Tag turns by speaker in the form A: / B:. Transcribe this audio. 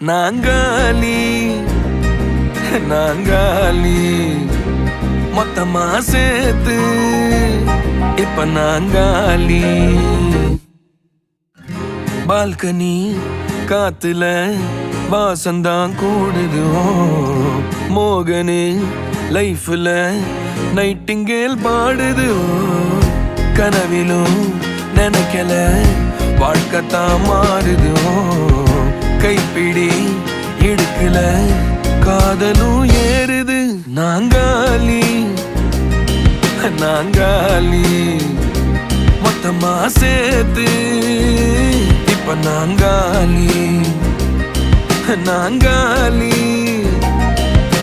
A: நாங்காலி நாங்காலி மொத்தமா சேர்த்து இப்ப நாங்காலி. பால்கனி காத்துல வாசந்தான் கூடுது. மோகனே லைஃப்ல நைட்டிங்கேல் பாடுது. கனவிலும் நினைக்கல வாழ்க்கைத்தான் மாறுது. கைப்பிடி இடுக்கல காதலும் ஏறுது. நாங்காலி நாங்காலி மொத்தமா சேர்த்து இப்ப நாங்காலி நாங்காலி.